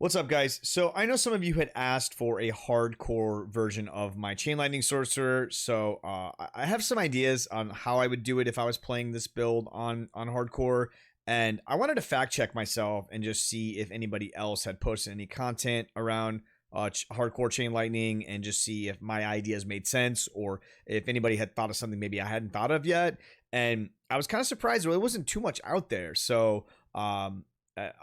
What's up, guys? So I know some of you had asked for a hardcore version of my Chain Lightning Sorcerer, so I have some ideas on how I would do it if I was playing this build on hardcore, and I wanted to fact check myself and just see if anybody else had posted any content around hardcore Chain Lightning and just see if my ideas made sense or if anybody had thought of something maybe I hadn't thought of yet. And I was kind of surprised. Well, it wasn't too much out there, so I'm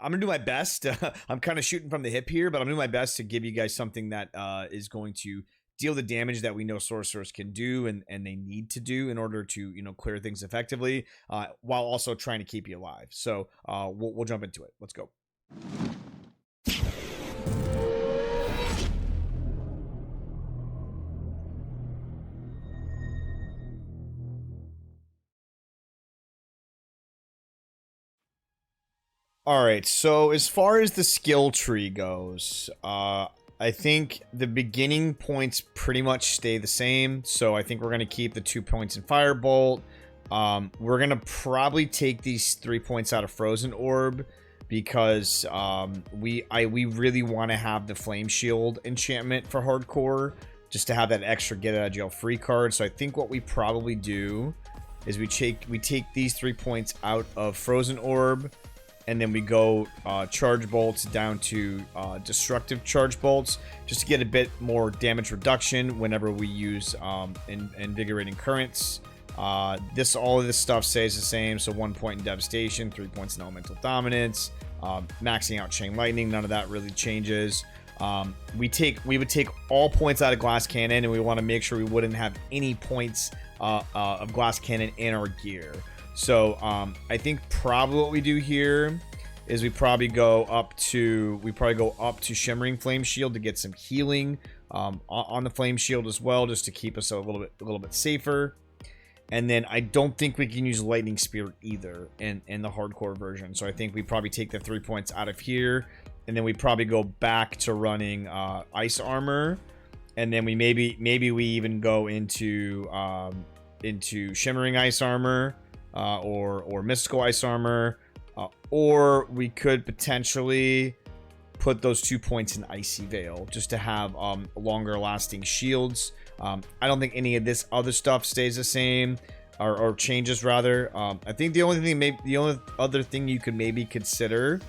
gonna do my best. I'm kind of shooting from the hip here, but I'm doing my best to give you guys something that is going to deal the damage that we know sorcerers can do and they need to do in order to clear things effectively, while also trying to keep you alive. So we'll jump into it. Let's go. All right, so as far as the skill tree goes, I think the beginning points pretty much stay the same. So I think we're going to keep the 2 points in Firebolt. We're going to probably take these 3 points out of Frozen Orb because we really want to have the Flame Shield enchantment for hardcore, just to have that extra get out of jail free card. So I think what we probably do is we take these 3 points out of Frozen Orb, and then we go charge bolts down to destructive charge bolts, just to get a bit more damage reduction whenever we use invigorating currents. All of this stuff stays the same, so 1 point in devastation, 3 points in elemental dominance, maxing out chain lightning, none of that really changes. We would take all points out of glass cannon, and we want to make sure we wouldn't have any points of glass cannon in our gear. So I think probably what we do here is we probably go up to Shimmering Flame Shield to get some healing on the Flame Shield as well, just to keep us a little bit safer. And then I don't think we can use Lightning Spear either in the hardcore version. So I think we probably take the 3 points out of here, and then we probably go back to running Ice Armor, and then we maybe we even go into Shimmering Ice Armor. Or Mystical Ice Armor, or we could potentially put those 2 points in Icy Veil just to have longer lasting shields. I don't think any of this other stuff stays the same or changes rather. I think the only other thing you could maybe consider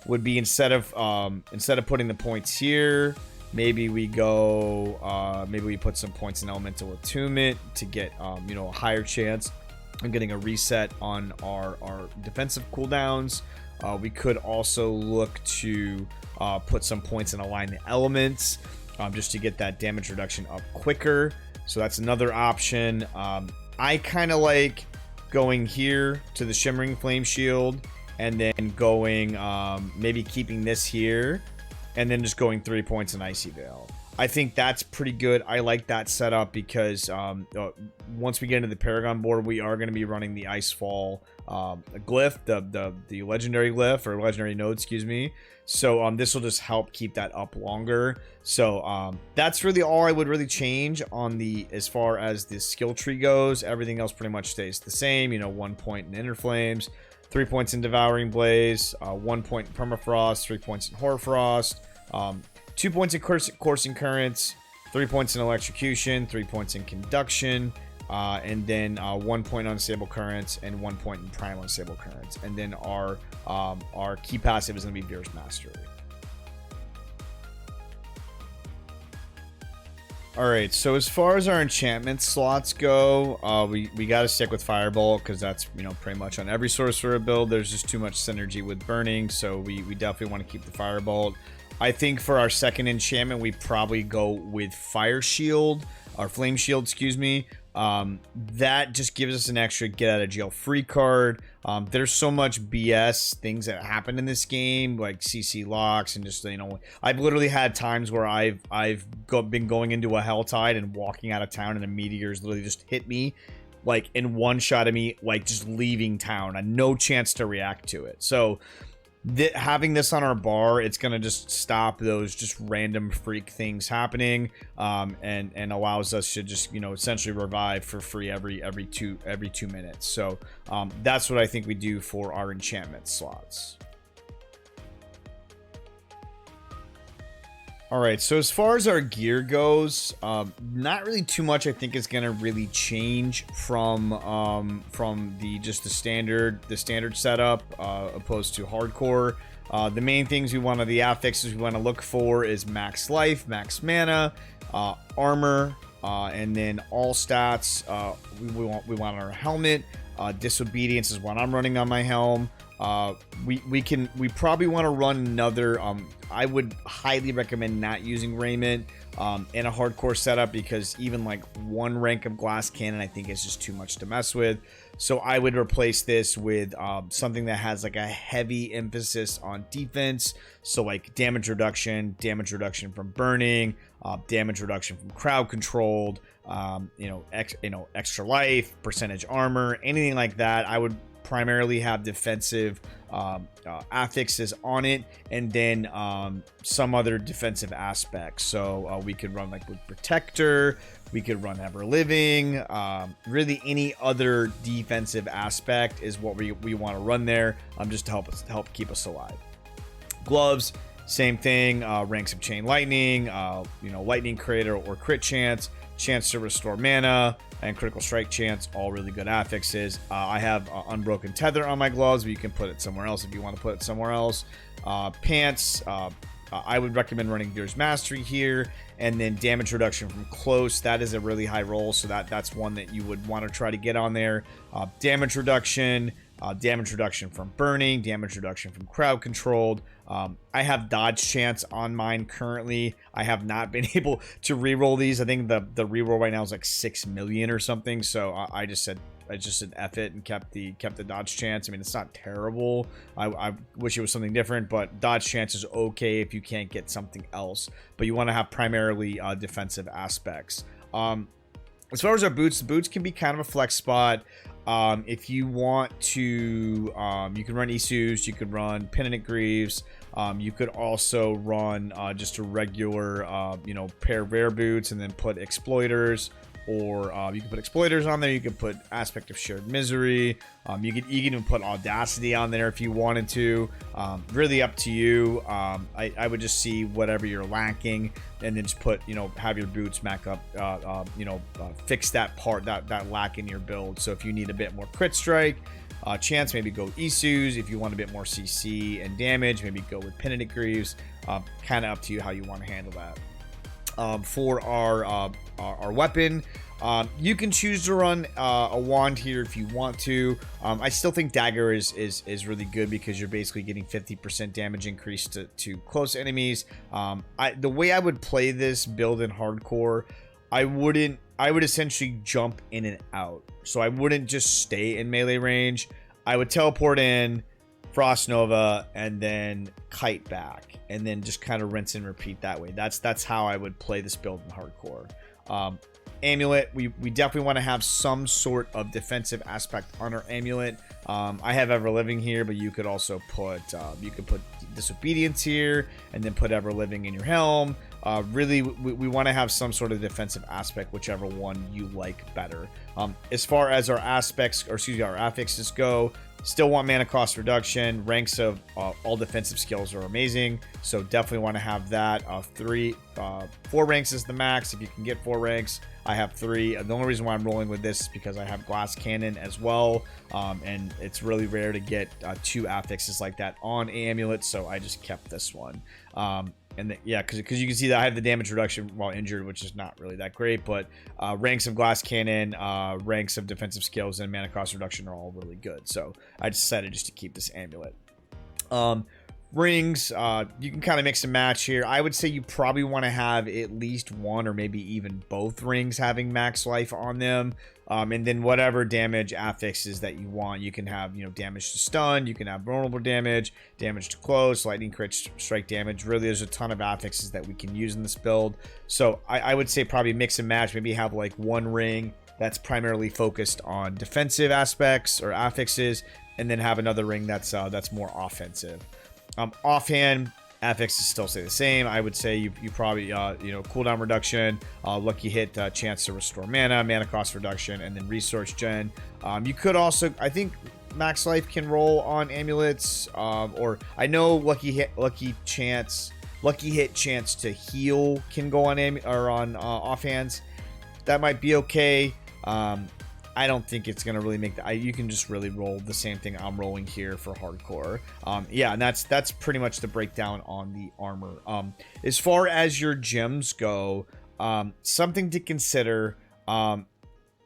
would be instead of putting the points here, maybe we put some points in Elemental Attunement to get a higher chance and getting a reset on our defensive cooldowns. We could also look to put some points in Align the Elements, just to get that damage reduction up quicker. So that's another option. I kind of like going here to the Shimmering Flame Shield, and then going maybe keeping this here, and then just going 3 points in Icy Veil. I think that's pretty good. I like that setup because once we get into the Paragon board, we are going to be running the Icefall glyph, the legendary glyph, or legendary node, excuse me. So this will just help keep that up longer. So that's really all I would really change on as far as the skill tree goes. Everything else pretty much stays the same. 1 point in Inner Flames, 3 points in Devouring Blaze, 1 point in Permafrost, 3 points in Hoarfrost, 2 points in Coursing Currents, 3 points in Electrocution, 3 points in Conduction, and then 1 point on Unstable Currents and 1 point in Primal Unstable Currents. And then our key passive is going to be Veer's Mastery. Alright, so as far as our enchantment slots go, we got to stick with Firebolt because that's pretty much on every sorcerer build. There's just too much synergy with burning, so we definitely want to keep the Firebolt. I think for our second enchantment, we probably go with Fire Shield, or Flame Shield, excuse me. That just gives us an extra get out of jail free card. There's so much BS things that happen in this game, like CC locks, and just I've literally had times where I've been going into a Helltide and walking out of town, and a meteor's literally just hit me, like in one shot of me, like just leaving town, and no chance to react to it. So having this on our bar, it's gonna just stop those just random freak things happening, and allows us to just essentially revive for free every 2 minutes. So that's what I think we do for our enchantment slots. All right, so as far as our gear goes, not really too much I think is gonna really change from the standard setup opposed to hardcore. The main things the affixes we want to look for is max life, max mana, armor, and then all stats. We want our helmet. Disobedience is what I'm running on my helm. We probably want to run another. I would highly recommend not using raiment in a hardcore setup, because even like one rank of glass cannon I think is just too much to mess with. So I would replace this with something that has like a heavy emphasis on defense. So like damage reduction from burning, damage reduction from crowd controlled, extra life, percentage armor, anything like that. I would primarily have defensive affixes on it, and then some other defensive aspects. So we could run like with protector, we could run ever living, really any other defensive aspect is what we want to run there, just to help keep us alive. Gloves, same thing, ranks of chain lightning, lightning crit or crit chance to restore mana, and critical strike chance, all really good affixes. I have unbroken tether on my gloves, but you can put it somewhere else if you want to put it somewhere else. Pants, I would recommend running Gear's Mastery here, and then damage reduction from close. That is a really high roll, so that's one that you would want to try to get on there. Damage reduction from burning, damage reduction from crowd controlled. I have dodge chance on mine currently. I have not been able to reroll these. I think the reroll right now is like 6 million or something. So I just said F it and kept the dodge chance. I mean, it's not terrible. I wish it was something different, but dodge chance is okay if you can't get something else. But you want to have primarily defensive aspects. As far as our boots, the boots can be kind of a flex spot. If you want to, you can run Isus, you could run Penitent Greaves, you could also run just a regular, pair of rare boots, and then put Exploiters, or you can put Exploiters on there. You can put Aspect of Shared Misery. You can even put Audacity on there if you wanted to. Really up to you. I would just see whatever you're lacking, and then just put, have your boots back up, fix that part, that lack in your build. So if you need a bit more crit strike chance, maybe go Isus. If you want a bit more CC and damage, maybe go with Penitent Greaves. Kind of up to you how you want to handle that. For our weapon, you can choose to run a wand here if you want to. I still think dagger is really good, because you're basically getting 50% damage increase to close enemies. The way I would play this build in hardcore, I would essentially jump in and out. So I wouldn't just stay in melee range. I would teleport in, Frost Nova, and then kite back, and then just kind of rinse and repeat that way. That's how I would play this build in hardcore. Amulet, we definitely want to have some sort of defensive aspect on our amulet. I have Ever Living here, but you could also put Disobedience here, and then put Ever Living in your helm. Really, we want to have some sort of defensive aspect, whichever one you like better. As far as our affixes go, still want mana cost reduction. Ranks of all defensive skills are amazing, so definitely want to have that. 4 ranks is the max if you can get 4 ranks. I have 3. The only reason why I'm rolling with this is because I have glass cannon as well, and it's really rare to get 2 affixes like that on amulet, so I just kept this one. Because you can see that I have the damage reduction while injured, which is not really that great, but ranks of glass cannon, ranks of defensive skills, and mana cost reduction are all really good. So I decided just to keep this amulet. Rings, you can kind of mix and match here. I would say you probably want to have at least one or maybe even both rings having max life on them. And then whatever damage affixes that you want, you can have, damage to stun, you can have vulnerable damage, damage to close, lightning crit strike damage. Really, there's a ton of affixes that we can use in this build. So I would say probably mix and match, maybe have like one ring that's primarily focused on defensive aspects or affixes, and then have another ring that's more offensive. Offhand, affixes still stay the same. I would say you probably cooldown reduction, lucky hit, chance to restore mana cost reduction, and then resource gen. You could also, I think max life can roll on amulets, or I know lucky lucky hit chance to heal can go on offhands. That might be okay. I don't think it's gonna really make you can just really roll the same thing I'm rolling here for hardcore. Yeah, and that's pretty much the breakdown on the armor. As far as your gems go, something to consider.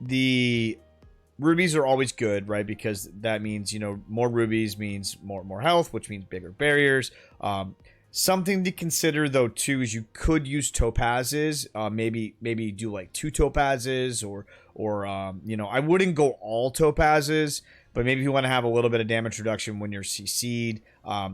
The rubies are always good, right? Because that means, you know, more rubies means more health, which means bigger barriers. Something to consider though too is you could use topazes. Maybe do like 2 topazes or you know, I wouldn't go all topazes, but maybe if you want to have a little bit of damage reduction when you're CC'd,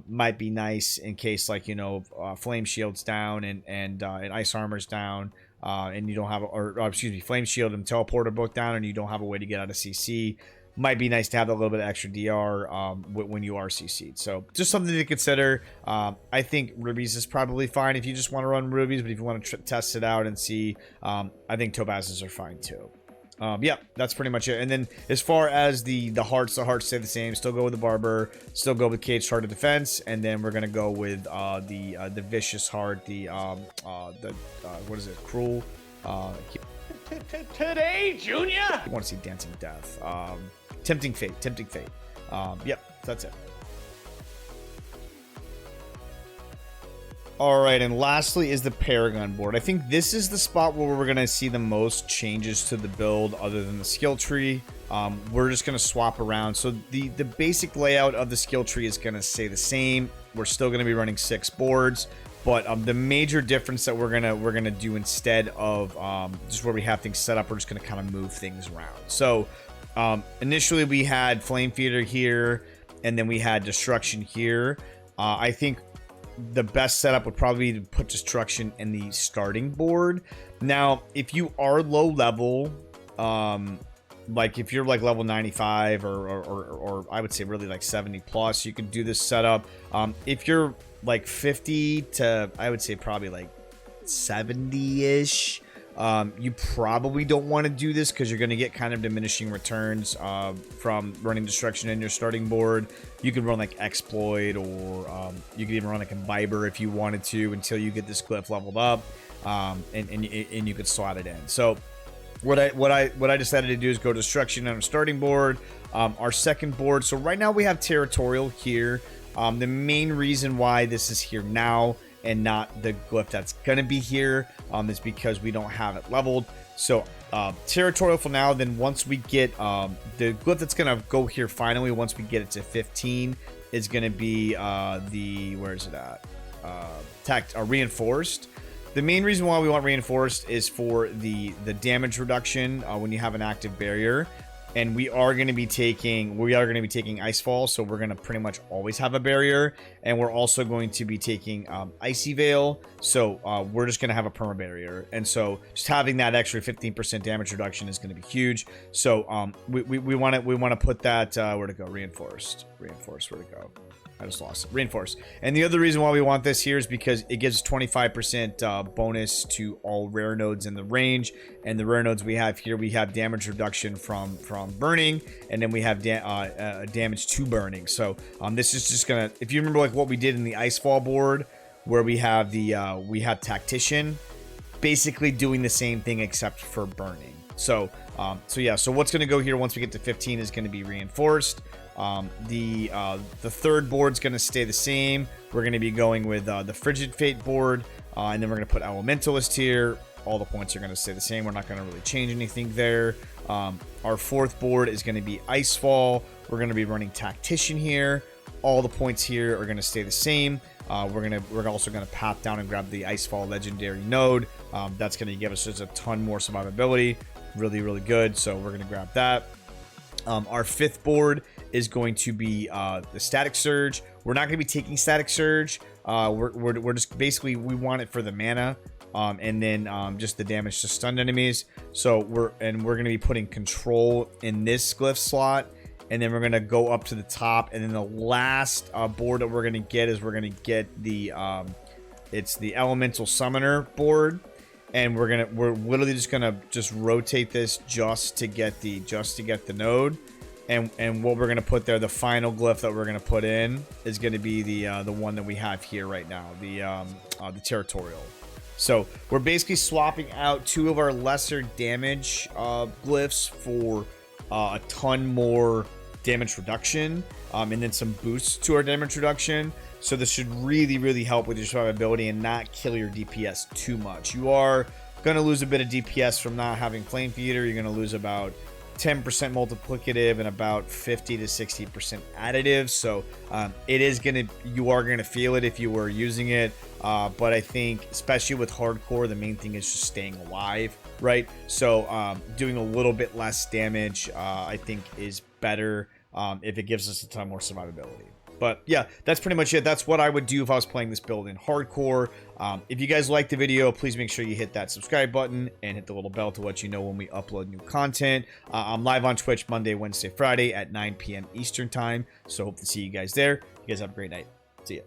might be nice in case, like, you know, flame shield's down and ice armor's down, and you don't have excuse me, flame shield and teleporter both down, and you don't have a way to get out of CC. Might be nice to have a little bit of extra DR when you are CC'd. So just something to consider. I think rubies is probably fine if you just want to run rubies, but if you want to test it out and see, I think topazes are fine too. Yeah, that's pretty much it. And then as far as the hearts stay the same. Still go with the barber, still go with cage heart of defense, and then we're gonna go with the vicious heart, the what is it, cruel, today, Junior. I want to see dancing death, tempting fate. Yep, that's it. All right, and lastly is the Paragon Board. I think this is the spot where we're going to see the most changes to the build other than the skill tree. We're just going to swap around. So the basic layout of the skill tree is going to stay the same. We're still going to be running 6 boards, but the major difference that we're gonna do instead of just where we have things set up, we're just going to kind of move things around. So initially we had Flame Feeder here, and then we had Destruction here. I think the best setup would probably be to put Destruction in the starting board. Now, if you are low level, like if you're like level 95 or I would say really like 70 plus, you could do this setup. If you're like 50 to, I would say probably like 70-ish, you probably don't want to do this because you're going to get kind of diminishing returns from running Destruction in your starting board. You could run like Exploit, or you could even run like Imbiber if you wanted to until you get this glyph leveled up, and you could slot it in. So what I decided to do is go Destruction on our starting board. Our second board, so right now we have Territorial here. The main reason why this is here now and not the glyph that's gonna be here is because we don't have it leveled. So Territorial for now. Then once we get the glyph that's gonna go here finally, once we get it to 15, is gonna be where is it at? Reinforced. The main reason why we want Reinforced is for the damage reduction when you have an active barrier. And we are going to be taking Icefall, so we're going to pretty much always have a barrier. And we're also going to be taking Icy Veil, so we're just going to have a perma barrier. And so just having that extra 15% damage reduction is going to be huge. So we want to put that where to go? Reinforced, where to go? I just lost it. Reinforced. And the other reason why we want this here is because it gives 25% bonus to all rare nodes in the range. And the rare nodes we have here, we have damage reduction from burning, and then we have damage to burning. So this is just gonna, if you remember like what we did in the Icefall board, where we have we had Tactician, basically doing the same thing except for burning. So yeah, so what's gonna go here once we get to 15 is gonna be Reinforced. The third board's going to stay the same. We're going to be going with the Frigid Fate board, and then we're going to put Elementalist here. All the points are going to stay the same. We're not going to really change anything there. Our fourth board is going to be Icefall. We're going to be running Tactician here. All the points here are going to stay the same. We're also going to path down and grab the Icefall Legendary node. That's going to give us just a ton more survivability. Really, really good. So we're going to grab that. Our fifth board is going to be the Static Surge. We're not going to be taking Static Surge. We're just basically, we want it for the mana, and then just the damage to stunned enemies. So we're going to be putting Control in this glyph slot, and then we're going to go up to the top, and then the last board that we're going to get is we're going to get the it's the Elemental Summoner board. And we're literally just gonna rotate this just to get the node. And what we're gonna put there, the final glyph that we're gonna put in, is gonna be the one that we have here right now, the territorial. So we're basically swapping out 2 of our lesser damage glyphs for a ton more damage reduction, and then some boosts to our damage reduction. So this should really, really help with your survivability and not kill your DPS too much. You are going to lose a bit of DPS from not having Flame Feeder. You're going to lose about 10% multiplicative and about 50 to 60% additive. So you are going to feel it if you were using it. But I think, especially with hardcore, the main thing is just staying alive, right? So doing a little bit less damage, I think, is better if it gives us a ton more survivability. But yeah, that's pretty much it. That's what I would do if I was playing this build in hardcore. If you guys liked the video, please make sure you hit that subscribe button and hit the little bell to let you know when we upload new content. I'm live on Twitch Monday, Wednesday, Friday at 9 p.m. Eastern time. So hope to see you guys there. You guys have a great night. See ya.